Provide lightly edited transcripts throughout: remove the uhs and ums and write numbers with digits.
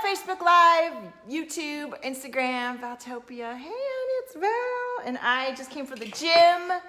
Facebook Live, YouTube, Instagram, Valtopia. Hey, honey, it's Val. And I just came from the gym.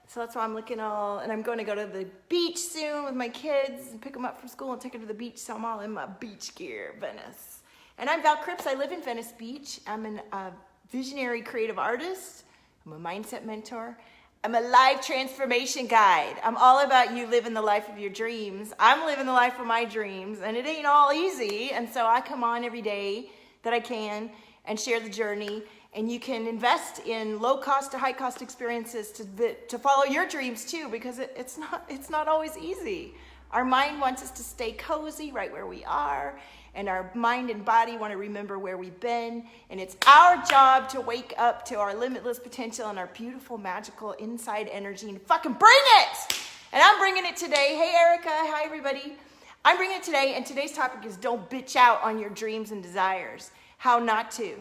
So that's why I'm looking all, and I'm going to go to the beach soon with my kids and pick them up from school and take them to the beach. So I'm all in my beach gear, Venice. And I'm Val Cripps. I live in Venice Beach. I'm a visionary creative artist. I'm a mindset mentor. I'm a life transformation guide. I'm all about you living the life of your dreams. I'm living the life of my dreams, and it ain't all easy. And so I come on every day that I can and share the journey. And you can invest in low cost to high cost experiences to follow your dreams too, because it's not always easy. Our mind wants us to stay cozy right where we are, and our mind and body want to remember where we've been. And it's our job to wake up to our limitless potential and our beautiful, magical inside energy and fucking bring it. And I'm bringing it today. Hey, Erica. Hi, everybody. I'm bringing it today, and today's topic is don't bitch out on your dreams and desires. How not to.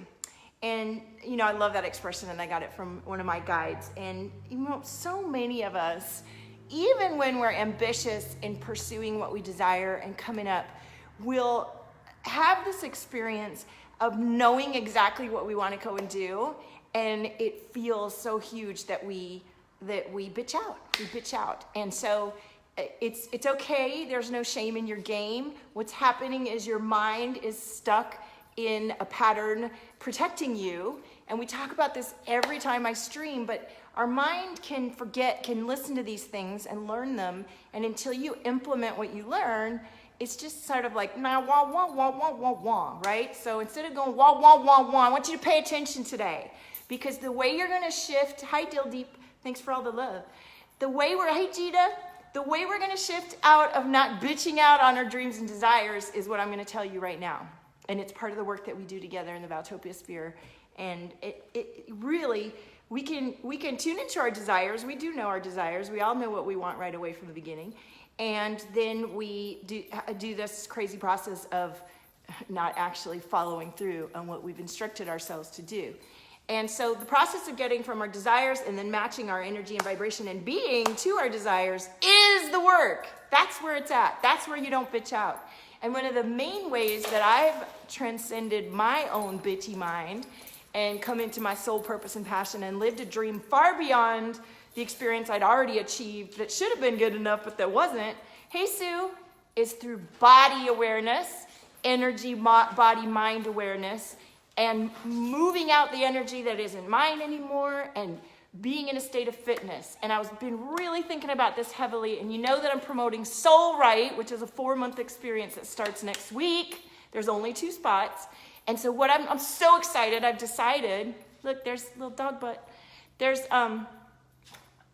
And, you know, I love that expression, and I got it from one of my guides. And, you know, so many of us, even when we're ambitious in pursuing what we desire and coming up, will have this experience of knowing exactly what we want to go and do. And it feels so huge that we bitch out. We bitch out. And so it's okay. There's no shame in your game. What's happening is your mind is stuck in a pattern protecting you. And we talk about this every time I stream, but our mind can listen to these things and learn them. And until you implement what you learn, it's just sort of like, nah, wah, wah, wah, wah, wah, wah, right? So instead of going wah, wah, wah, wah, I want you to pay attention today, because the way you're gonna shift, hi Dill Deep, thanks for all the love. Hey Gita, the way we're gonna shift out of not bitching out on our dreams and desires is what I'm gonna tell you right now. And it's part of the work that we do together in the Valtopia sphere. And it really, we can tune into our desires. We do know our desires. We all know what we want right away from the beginning. And then we do this crazy process of not actually following through on what we've instructed ourselves to do. And so the process of getting from our desires and then matching our energy and vibration and being to our desires is the work. That's where it's at. That's where you don't bitch out. And one of the main ways that I've transcended my own bitchy mind and come into my soul purpose and passion and lived a dream far beyond the experience I'd already achieved that should have been good enough, but that wasn't, hey Sue, is through body awareness, energy, body, mind awareness, and moving out the energy that isn't mine anymore and being in a state of fitness. And I've been really thinking about this heavily, and you know that I'm promoting Soul Right, which is a 4-month experience that starts next week. There's only 2 spots. And so what I'm so excited, I've decided, look, there's a little dog butt. There's,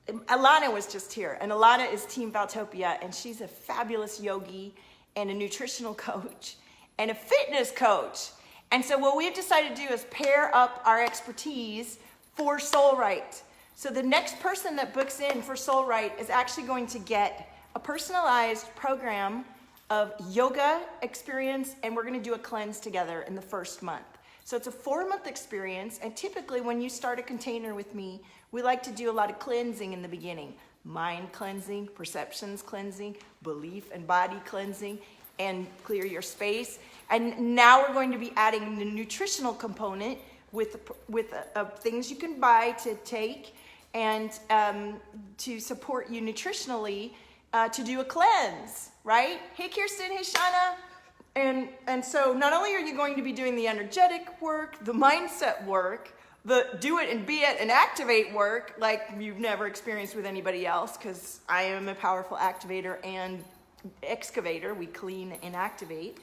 Alana was just here, and Alana is Team Valtopia, and she's a fabulous yogi and a nutritional coach and a fitness coach. And so what we've decided to do is pair up our expertise for Soul Right. So the next person that books in for Soul Right is actually going to get a personalized program of yoga experience, and we're gonna do a cleanse together in the first month. So it's a 4-month experience, and typically when you start a container with me, we like to do a lot of cleansing in the beginning. Mind cleansing, perceptions cleansing, belief and body cleansing, and clear your space. And now we're going to be adding the nutritional component with things you can buy to take and to support you nutritionally to do a cleanse, right? Hey Kirsten, hey Shauna. And so not only are you going to be doing the energetic work, the mindset work, the do it and be it and activate work like you've never experienced with anybody else, because I am a powerful activator and excavator. We clean and activate.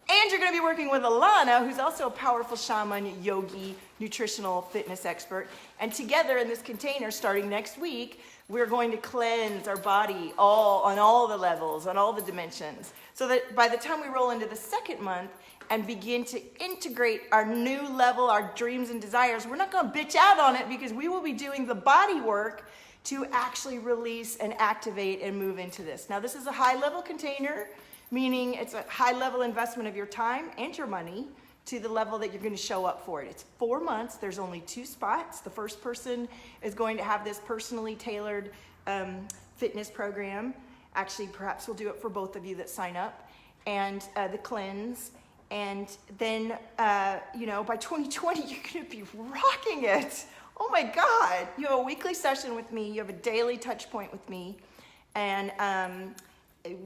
And you're going to be working with Alana, who's also a powerful shaman, yogi, nutritional fitness expert. And together in this container, starting next week, we're going to cleanse our body on all the levels, on all the dimensions, so that by the time we roll into the 2nd month and begin to integrate our new level, our dreams and desires, we're not going to bitch out on it, because we will be doing the body work to actually release and activate and move into this. Now, this is a high-level container, meaning it's a high-level investment of your time and your money to the level that you're going to show up for it. It's 4 months. There's only 2 spots. The first person is going to have this personally tailored fitness program. Actually, perhaps we'll do it for both of you that sign up. And the cleanse. And then, you know, by 2020, you're gonna be rocking it. Oh my God. You have a weekly session with me. You have a daily touch point with me. And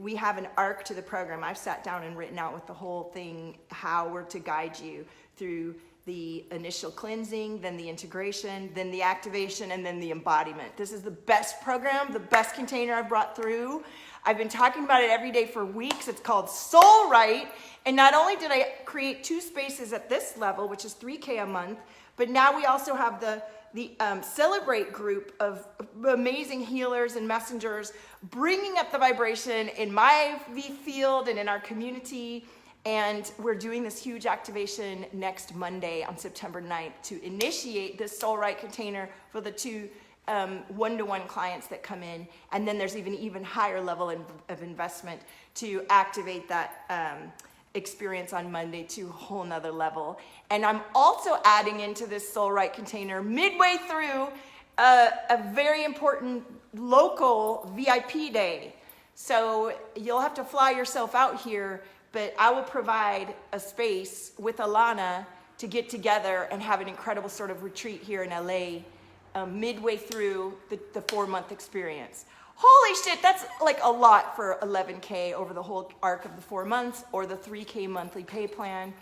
we have an arc to the program. I've sat down and written out with the whole thing, how we're to guide you through the initial cleansing, then the integration, then the activation, and then the embodiment. This is the best program, the best container I've brought through. I've been talking about it every day for weeks. It's called Soul Right. And not only did I create 2 spaces at this level, which is $3K a month, but now we also have the Celebrate group of amazing healers and messengers bringing up the vibration in my field and in our community. And we're doing this huge activation next Monday on September 9th to initiate this Soul Right container for the 2 one-to-one clients that come in. And then there's even higher level of investment to activate that experience on Monday to a whole nother level. And I'm also adding into this Soul Right container midway through a very important local VIP day. So you'll have to fly yourself out here, but I will provide a space with Alana to get together and have an incredible sort of retreat here in LA midway through the 4-month experience. Holy shit, that's like a lot for 11K over the whole arc of the 4 months, or the 3K monthly pay plan.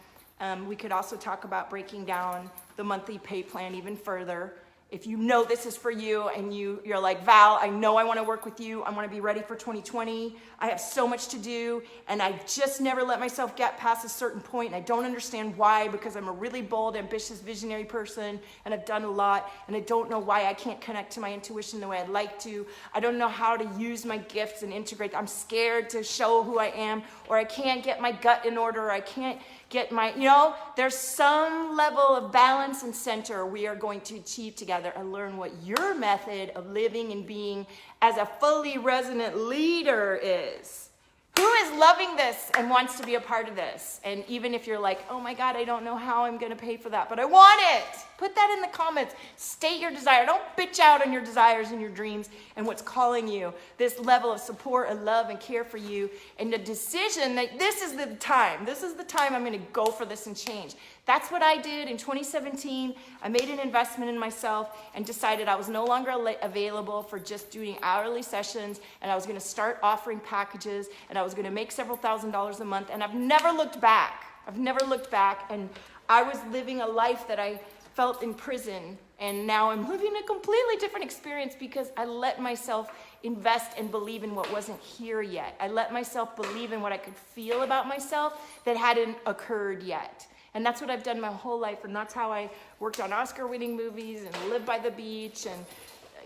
We could also talk about breaking down the monthly pay plan even further. If you know this is for you and you're like, Val, I know I want to work with you. I want to be ready for 2020. I have so much to do, and I just never let myself get past a certain point. And I don't understand why, because I'm a really bold, ambitious, visionary person, and I've done a lot, and I don't know why I can't connect to my intuition the way I'd like to. I don't know how to use my gifts and integrate. I'm scared to show who I am, or I can't get my gut in order, or I can't get my, you know, there's some level of balance and center we are going to achieve together and learn what your method of living and being as a fully resonant leader is. Who is loving this and wants to be a part of this? And even if you're like, oh my God, I don't know how I'm going to pay for that, but I want it. Put that in the comments. State your desire. Don't bitch out on your desires and your dreams and what's calling you. This level of support and love and care for you, and the decision that this is the time. This is the time I'm going to go for this and change. That's what I did in 2017. I made an investment in myself and decided I was no longer available for just doing hourly sessions, and I was going to start offering packages, and I was going to make several $1,000s a month, and I've never looked back. I've never looked back, and I was living a life that I felt in prison, and now I'm living a completely different experience because I let myself invest and believe in what wasn't here yet. I let myself believe in what I could feel about myself that hadn't occurred yet. And that's what I've done my whole life, and that's how I worked on Oscar-winning movies and lived by the beach and,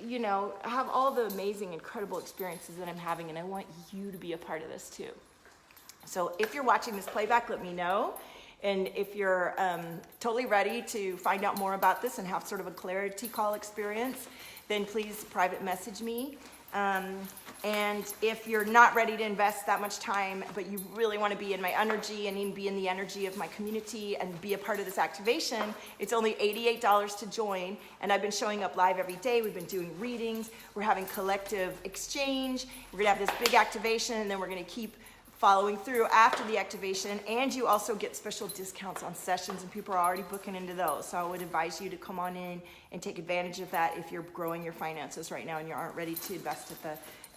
you know, have all the amazing, incredible experiences that I'm having, and I want you to be a part of this too. So if you're watching this playback, let me know. And if you're totally ready to find out more about this and have sort of a clarity call experience, then please private message me. And if you're not ready to invest that much time, but you really want to be in my energy and be in the energy of my community and be a part of this activation, it's only $88 to join. And I've been showing up live every day. We've been doing readings. We're having collective exchange. We're going to have this big activation, and then we're going to keep following through after the activation. And you also get special discounts on sessions, and people are already booking into those. So I would advise you to come on in and take advantage of that if you're growing your finances right now and you aren't ready to invest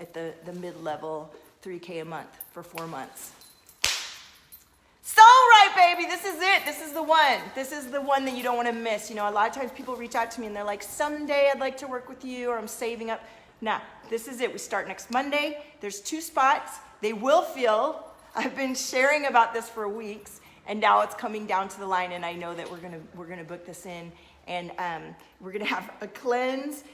at the mid-level 3K a month for 4 months. So right, baby, this is it. This is the one. This is the one that you don't want to miss. You know, a lot of times people reach out to me and they're like, someday I'd like to work with you, or I'm saving up. Nah, this is it. We start next Monday. There's 2 spots. They will fill. I've been sharing about this for weeks, and now it's coming down to the line, and I know that we're gonna book this in, and we're gonna have a cleanse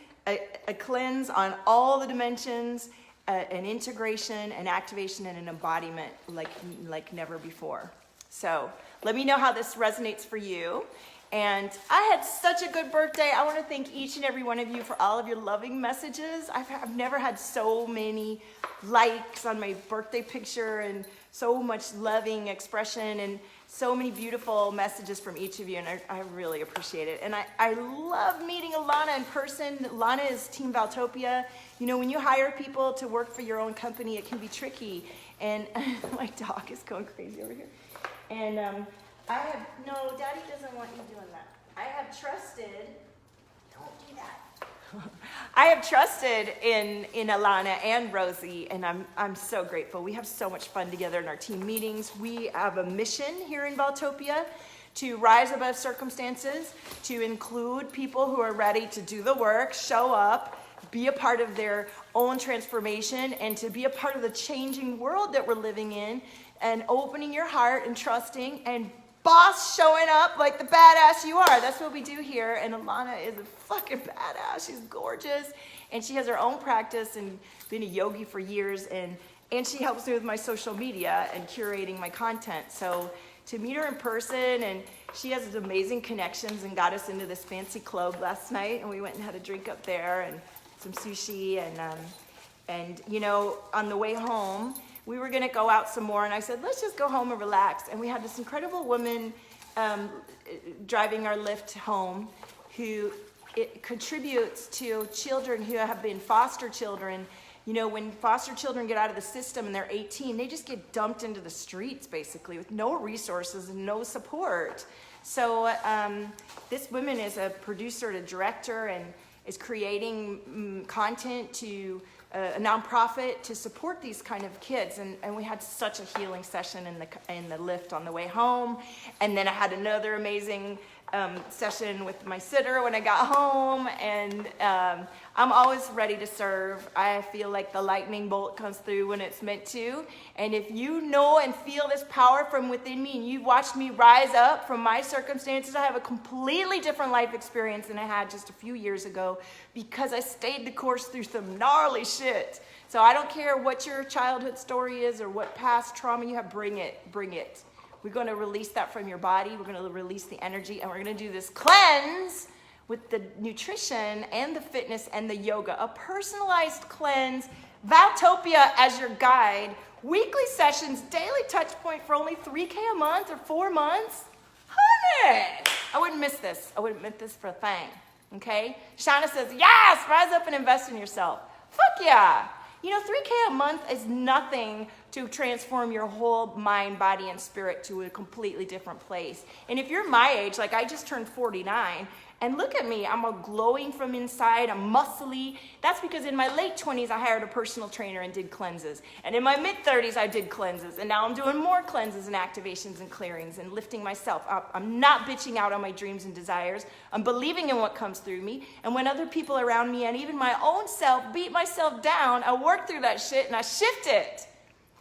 on all the dimensions, an integration, an activation, and an embodiment like never before. So let me know how this resonates for you. And I had such a good birthday. I want to thank each and every one of you for all of your loving messages. I've never had so many likes on my birthday picture, and so much loving expression, and so many beautiful messages from each of you, and I really appreciate it. And I love meeting Alana in person. Alana is Team Valtopia. You know, when you hire people to work for your own company, it can be tricky. And my dog is going crazy over here. And no, Daddy doesn't want you doing that. I have trusted, don't do that. I have trusted in Alana and Rosie, and I'm so grateful. We have so much fun together in our team meetings. We have a mission here in Valtopia to rise above circumstances, to include people who are ready to do the work, show up, be a part of their own transformation, and to be a part of the changing world that we're living in, and opening your heart and trusting, and boss showing up like the badass you are. That's what we do here. And Alana is a fucking badass. She's gorgeous, and she has her own practice and been a yogi for years, and she helps me with my social media and curating my content. So to meet her in person, and she has amazing connections and got us into this fancy club last night, and we went and had a drink up there and some sushi, and you know, on the way home, we were gonna go out some more, and I said, let's just go home and relax. And we had this incredible woman driving our Lyft home who contributes to children who have been foster children. You know, when foster children get out of the system and they're 18, they just get dumped into the streets, basically, with no resources and no support. So this woman is a producer and a director and is creating content to a nonprofit to support these kind of kids. And we had such a healing session in the Lyft on the way home. And then I had another amazing session with my sitter when I got home, and I'm always ready to serve. I feel like the lightning bolt comes through when it's meant to, and if you know and feel this power from within me, and you've watched me rise up from my circumstances, I have a completely different life experience than I had just a few years ago, because I stayed the course through some gnarly shit. So I don't care what your childhood story is or what past trauma you have, bring it. We're going to release that from your body. We're going to release the energy, and we're going to do this cleanse with the nutrition and the fitness and the yoga. A personalized cleanse, Valtopia as your guide, weekly sessions, daily touch point for only $3K a month or 4 months. Honey, I wouldn't miss this. I wouldn't miss this for a thing, okay? Shauna says, yes, rise up and invest in yourself. Fuck yeah. You know, $3K a month is nothing to transform your whole mind, body, and spirit to a completely different place. And if you're my age, like I just turned 49, and look at me, I'm a glowing from inside, I'm muscly. That's because in my late 20s, I hired a personal trainer and did cleanses. And in my mid 30s, I did cleanses. And now I'm doing more cleanses and activations and clearings and lifting myself up. I'm not bitching out on my dreams and desires. I'm believing in what comes through me. And when other people around me and even my own self beat myself down, I work through that shit and I shift it.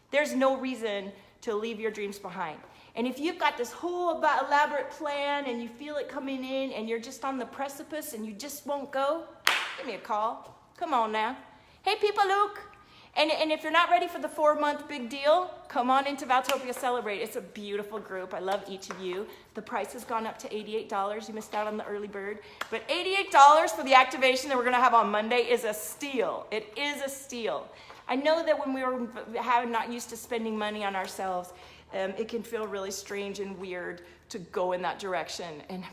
There's no reason to leave your dreams behind. And if you've got this whole elaborate plan and you feel it coming in and you're just on the precipice and you just won't go, give me a call. Come on now. Hey, people, Luke. And if you're not ready for the 4-month big deal, come on into Valtopia Celebrate. It's a beautiful group. I love each of you. The price has gone up to $88. You missed out on the early bird. But $88 for the activation that we're going to have on Monday is a steal. It is a steal. I know that when we were not used to spending money on ourselves, it can feel really strange and weird to go in that direction. And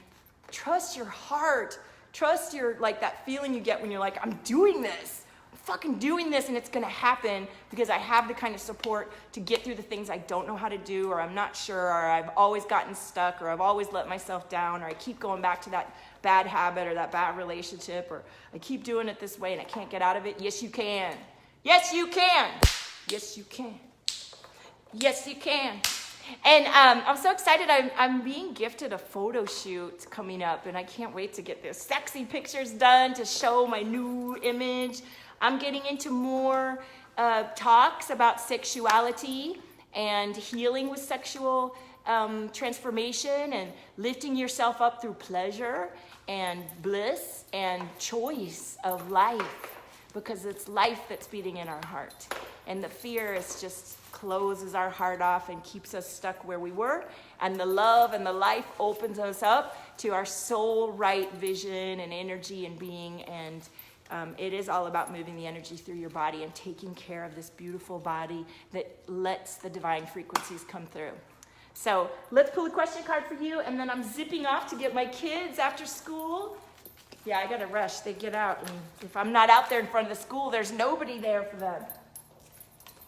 trust your heart. Trust your, like, that feeling you get when you're like, I'm doing this. I'm fucking doing this, and it's going to happen because I have the kind of support to get through the things I don't know how to do, or I'm not sure, or I've always gotten stuck, or I've always let myself down, or I keep going back to that bad habit or that bad relationship, or I keep doing it this way and I can't get out of it. Yes, you can. Yes, you can. Yes, you can. Yes, you can. And I'm so excited. I'm being gifted a photo shoot coming up, and I can't wait to get this sexy pictures done to show my new image. I'm getting into more talks about sexuality and healing with sexual transformation and lifting yourself up through pleasure and bliss and choice of life, because it's life that's beating in our heart. And the fear is just closes our heart off and keeps us stuck where we were. And the love and the life opens us up to our soul right vision and energy and being. And it is all about moving the energy through your body and taking care of this beautiful body that lets the divine frequencies come through. So let's pull a question card for you, and then I'm zipping off to get my kids after school. Yeah, I gotta rush. They get out, and if I'm not out there in front of the school, there's nobody there for them.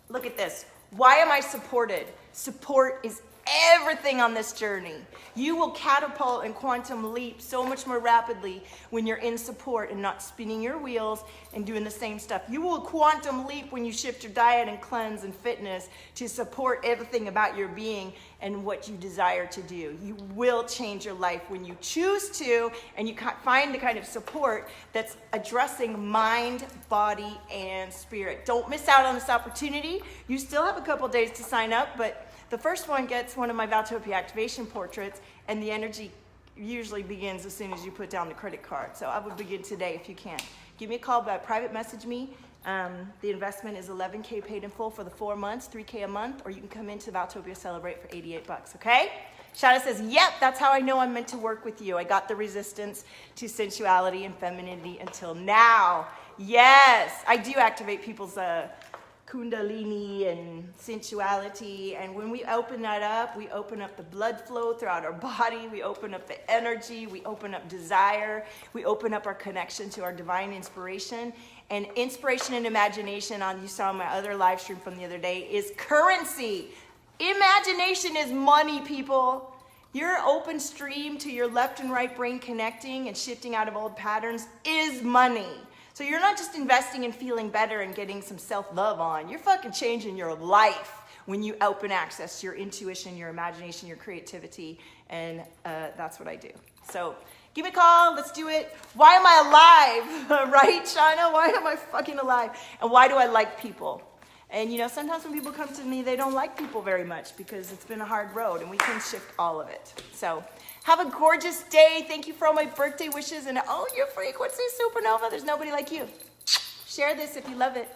Look at this. Why am I supported? Support is everything on this journey. You will catapult and quantum leap so much more rapidly when you're in support and not spinning your wheels and doing the same stuff. You will quantum leap when you shift your diet and cleanse and fitness to support everything about your being and what you desire to do. You will change your life when you choose to, and you find the kind of support that's addressing mind, body, and spirit. Don't miss out on this opportunity. You still have a couple days to sign up, but the first one gets one of my Valtopia activation portraits, and the energy usually begins as soon as you put down the credit card. So I would begin today if you can. Give me a call, private message me. The investment is $11K paid in full for the 4 months, $3K a month, or you can come into Valtopia Celebrate for $88, okay? Shada says, yep, that's how I know I'm meant to work with you. I got the resistance to sensuality and femininity until now. Yes, I do activate people's kundalini and sensuality, and when we open that up, we open up the blood flow throughout our body, we open up the energy, we open up desire, we open up our connection to our divine inspiration. And inspiration and imagination, you saw my other live stream from the other day, is currency. Imagination is money, people. Your open stream to your left and right brain connecting and shifting out of old patterns is money. So you're not just investing in feeling better and getting some self-love on. You're fucking changing your life when you open access to your intuition, your imagination, your creativity, and that's what I do. So give me a call. Let's do it. Why am I alive? Right, Shauna? Why am I fucking alive? And why do I like people? And you know, sometimes when people come to me, they don't like people very much because it's been a hard road, and we can shift all of it. So have a gorgeous day. Thank you for all my birthday wishes, and oh, your frequency supernova. There's nobody like you. Share this if you love it.